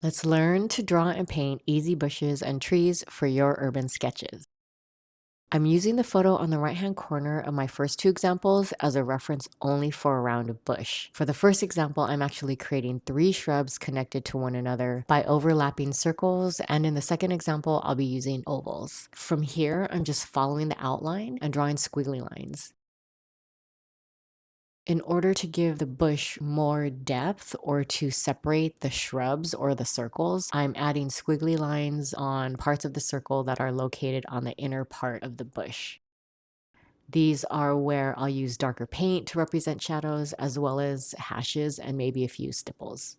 Let's learn to draw and paint easy bushes and trees for your urban sketches. I'm using the photo on the right-hand corner of my first two examples as a reference only for a round bush. For the first example, I'm actually creating 3 shrubs connected to one another by overlapping circles, and in the second example, I'll be using ovals. From here, I'm just following the outline and drawing squiggly lines. In order to give the bush more depth or to separate the shrubs or the circles, I'm adding squiggly lines on parts of the circle that are located on the inner part of the bush. These are where I'll use darker paint to represent shadows, as well as hashes and maybe a few stipples.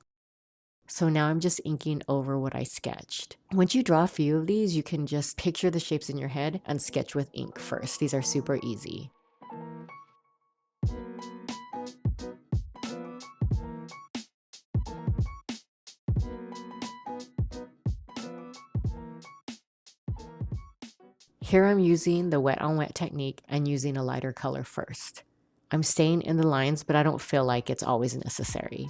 So now I'm just inking over what I sketched. Once you draw a few of these, you can just picture the shapes in your head and sketch with ink first. These are super easy. Here I'm using the wet on wet technique and using a lighter color first. I'm staying in the lines, but I don't feel like it's always necessary.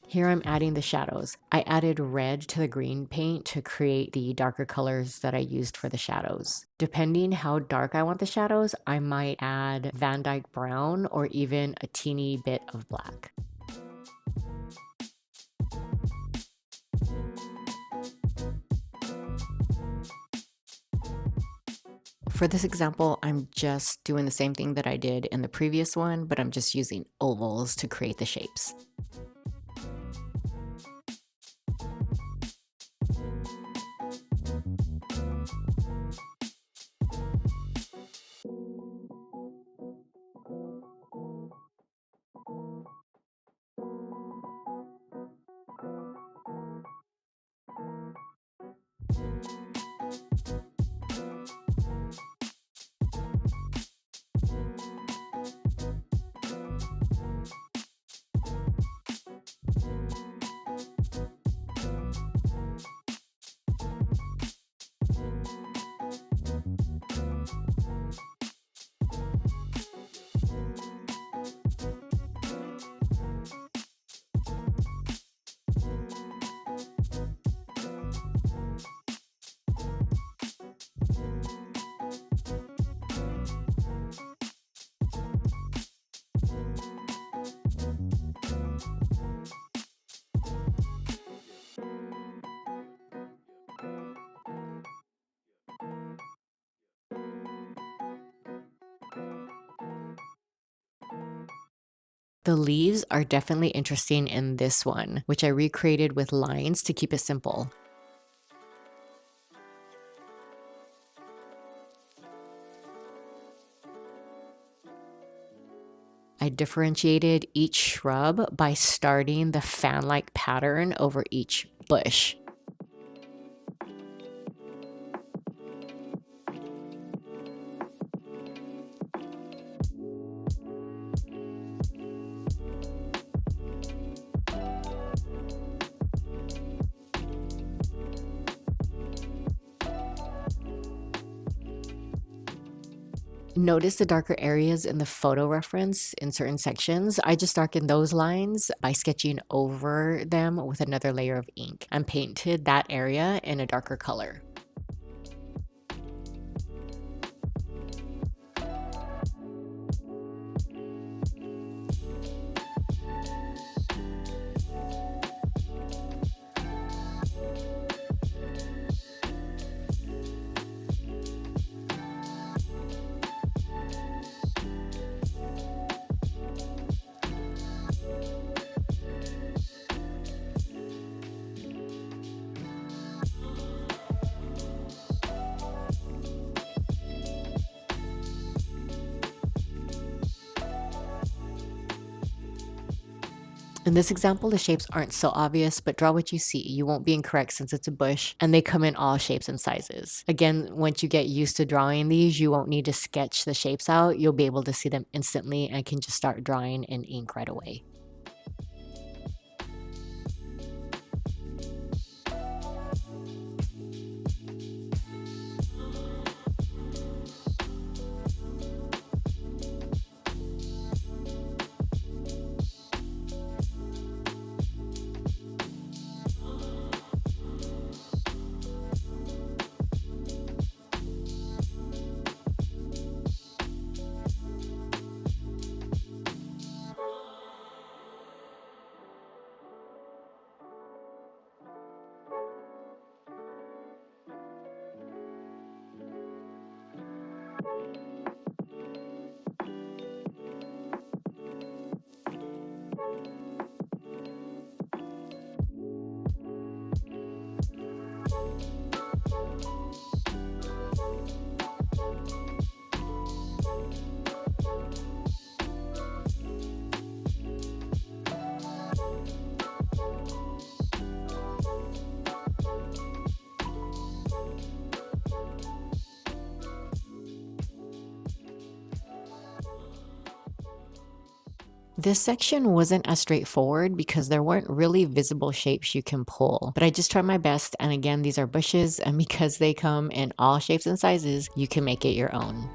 Here I'm adding the shadows. I added red to the green paint to create the darker colors that I used for the shadows. Depending how dark I want the shadows, I might add Van Dyke brown or even a teeny bit of black. For this example, I'm just doing the same thing that I did in the previous one, but I'm just using ovals to create the shapes. The leaves are definitely interesting in this one, which I recreated with lines to keep it simple. I differentiated each shrub by starting the fan-like pattern over each bush. Notice the darker areas in the photo reference in certain sections. I just darkened those lines by sketching over them with another layer of ink and painted that area in a darker color. In this example, the shapes aren't so obvious, but draw what you see. You won't be incorrect since it's a bush, and they come in all shapes and sizes. Again, once you get used to drawing these, you won't need to sketch the shapes out. You'll be able to see them instantly and can just start drawing in ink right away. This section wasn't as straightforward because there weren't really visible shapes you can pull, but I just tried my best. And again, these are bushes, and because they come in all shapes and sizes, you can make it your own.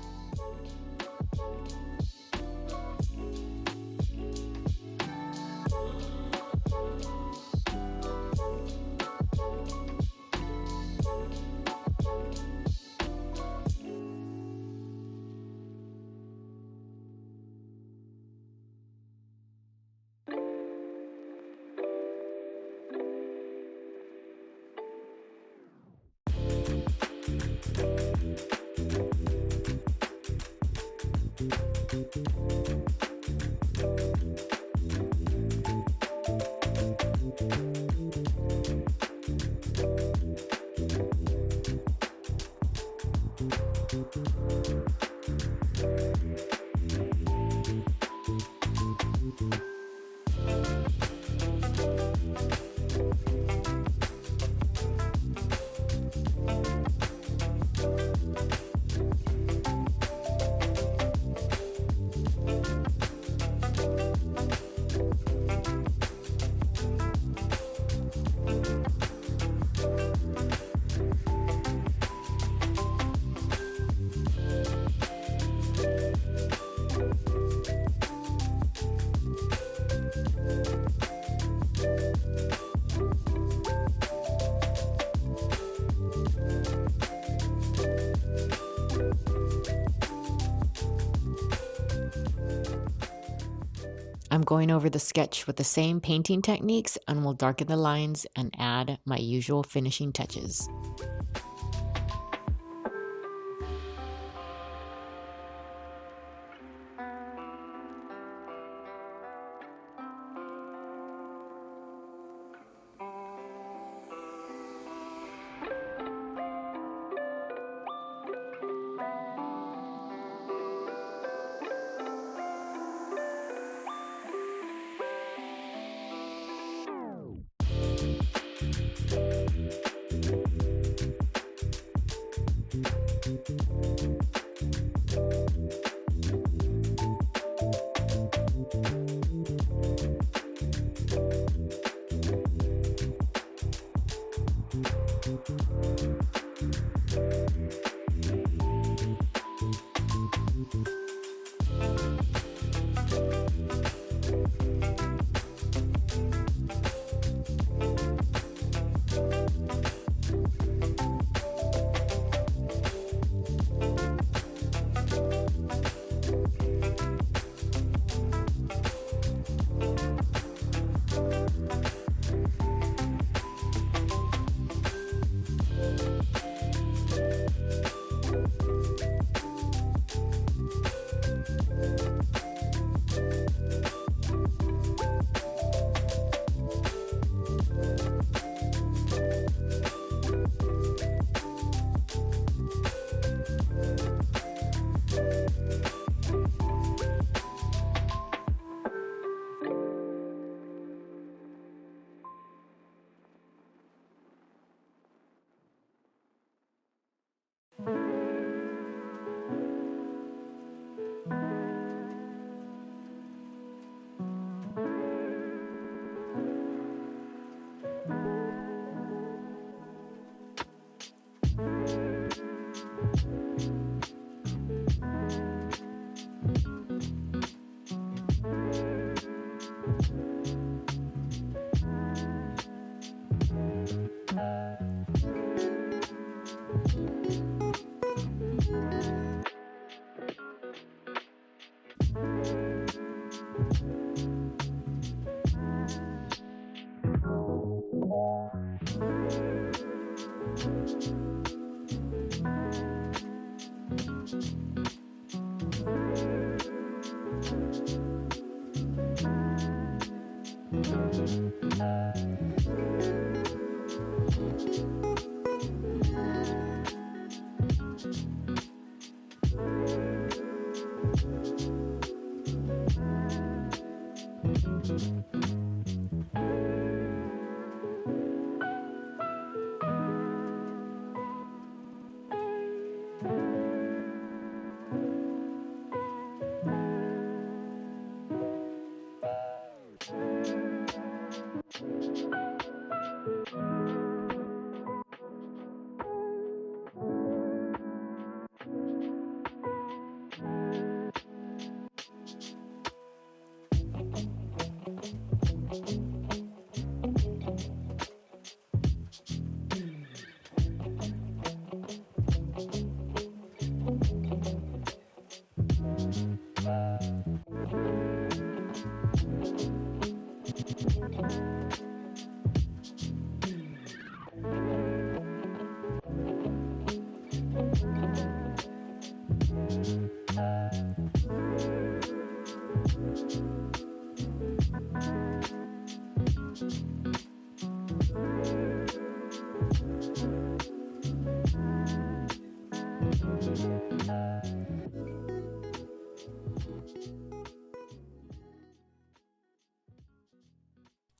I'm going over the sketch with the same painting techniques and will darken the lines and add my usual finishing touches.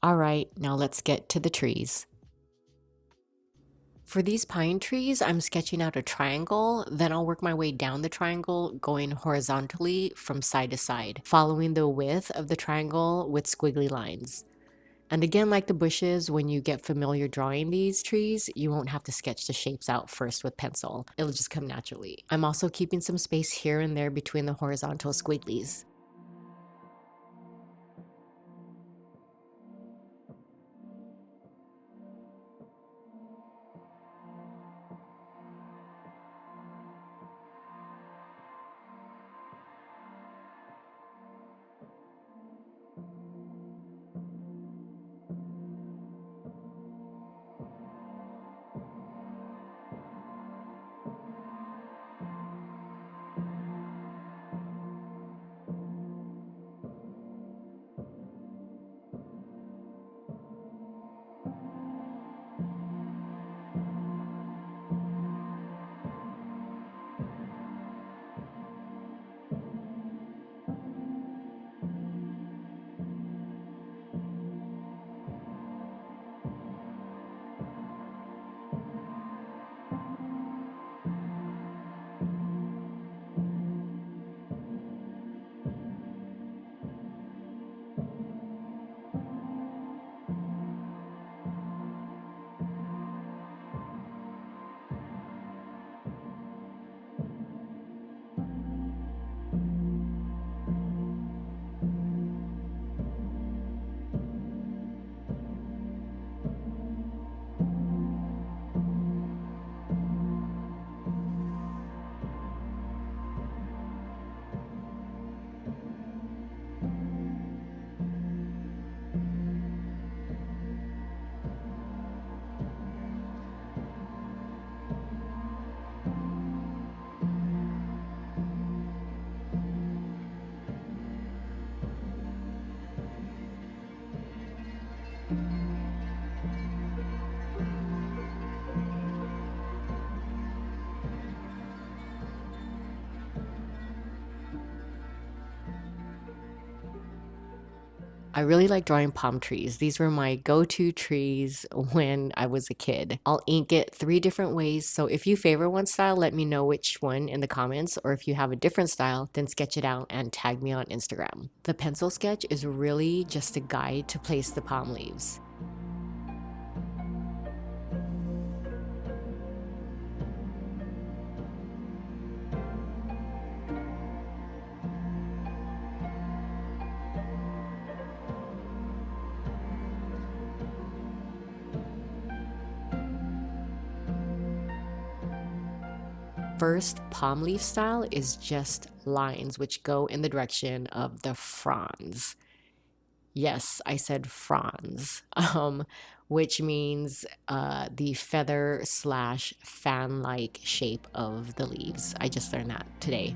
All right, now let's get to the trees. For these pine trees, I'm sketching out a triangle, then I'll work my way down the triangle, going horizontally from side to side, following the width of the triangle with squiggly lines. And again, like the bushes, when you get familiar drawing these trees, you won't have to sketch the shapes out first with pencil. It'll just come naturally. I'm also keeping some space here and there between the horizontal squigglies. I really like drawing palm trees. These were my go-to trees when I was a kid. I'll ink it 3 different ways, so if you favor one style, let me know which one in the comments, or if you have a different style, then sketch it out and tag me on Instagram. The pencil sketch is really just a guide to place the palm leaves. First palm leaf style is just lines which go in the direction of the fronds. Yes, I said fronds, which means the feather slash fan-like shape of the leaves. I just learned that today.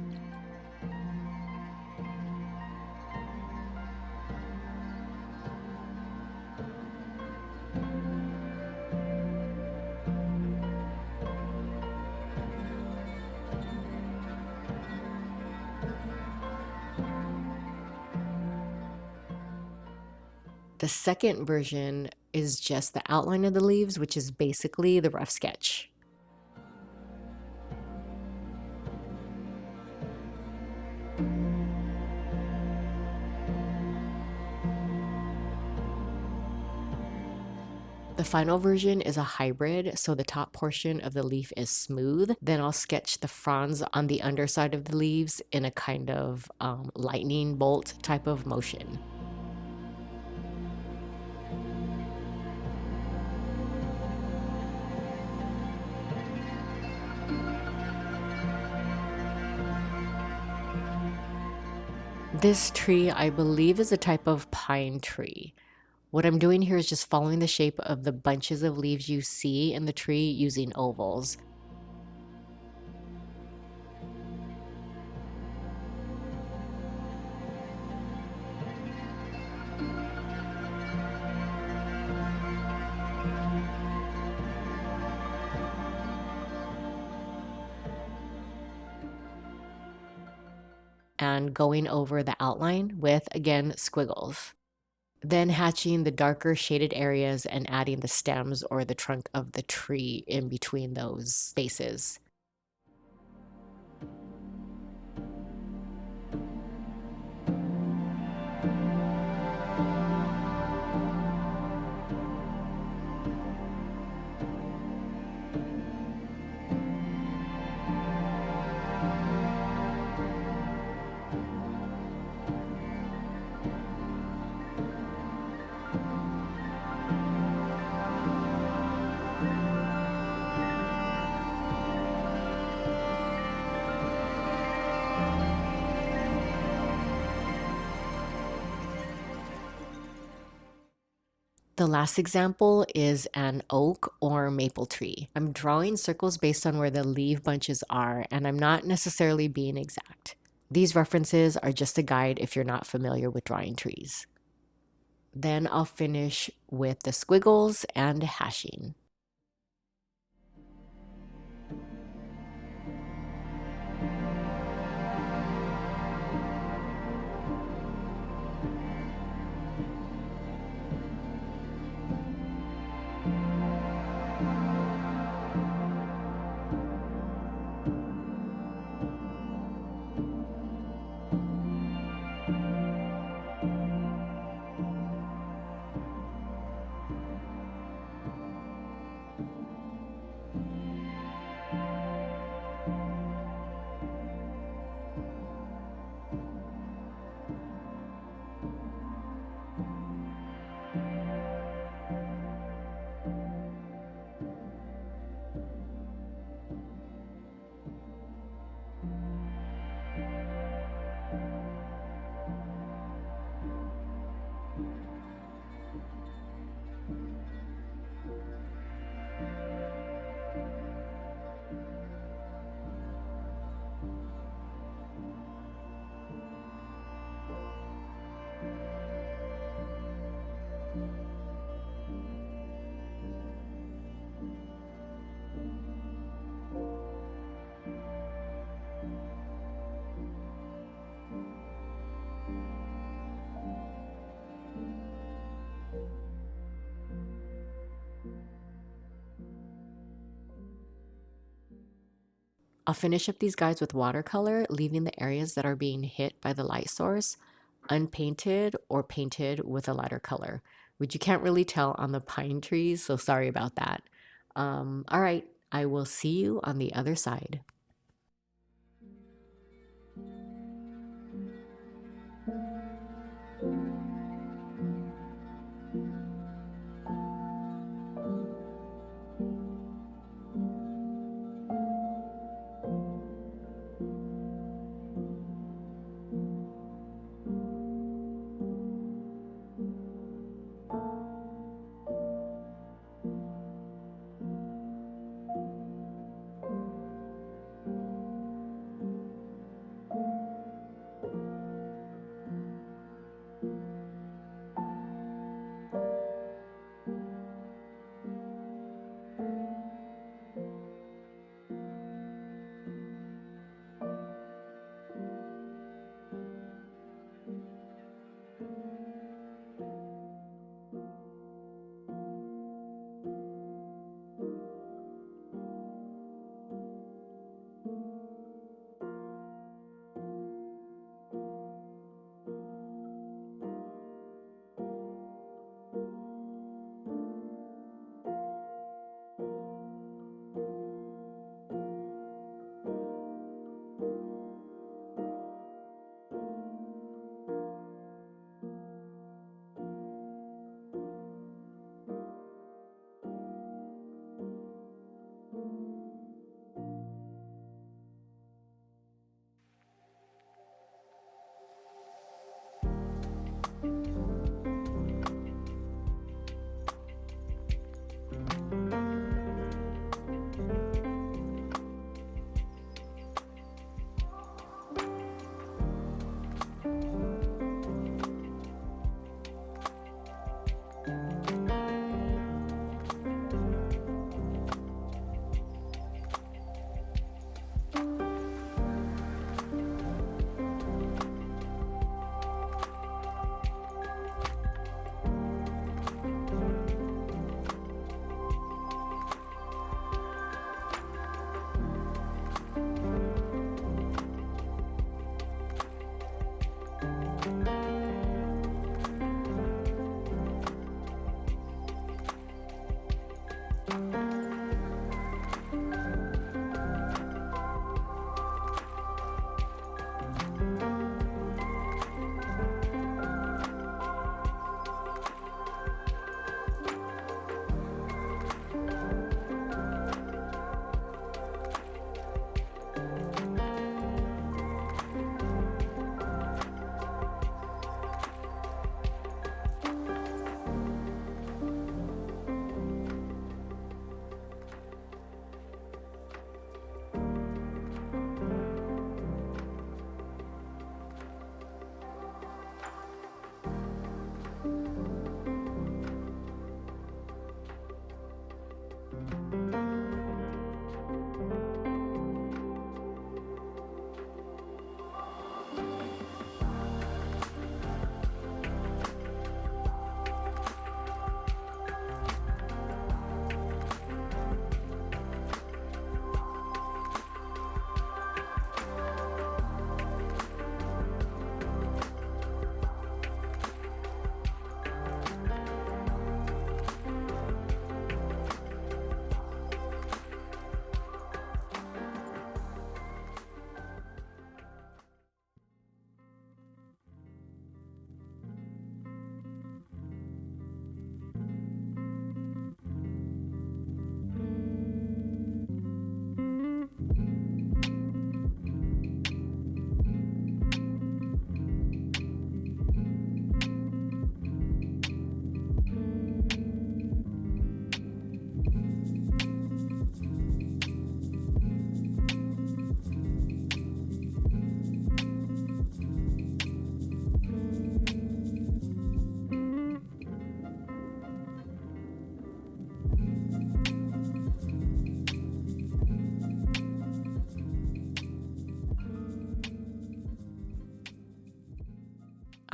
The second version is just the outline of the leaves, which is basically the rough sketch. The final version is a hybrid, so the top portion of the leaf is smooth. Then I'll sketch the fronds on the underside of the leaves in a kind of lightning bolt type of motion. This tree, I believe, is a type of pine tree. What I'm doing here is just following the shape of the bunches of leaves you see in the tree using ovals. And going over the outline with, again, squiggles. Then hatching the darker shaded areas and adding the stems or the trunk of the tree in between those spaces. The last example is an oak or maple tree. I'm drawing circles based on where the leaf bunches are, and I'm not necessarily being exact. These references are just a guide if you're not familiar with drawing trees. Then I'll finish with the squiggles and hashing. I'll finish up these guides with watercolor, leaving the areas that are being hit by the light source unpainted or painted with a lighter color, which you can't really tell on the pine trees, so sorry about that. All right, I will see you on the other side.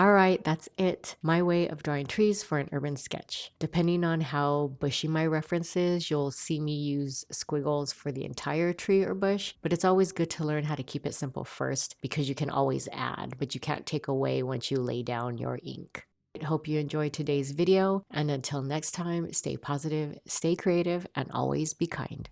Alright, that's it. My way of drawing trees for an urban sketch. Depending on how bushy my reference is, you'll see me use squiggles for the entire tree or bush, but it's always good to learn how to keep it simple first because you can always add, but you can't take away once you lay down your ink. I hope you enjoyed today's video, and until next time, stay positive, stay creative, and always be kind.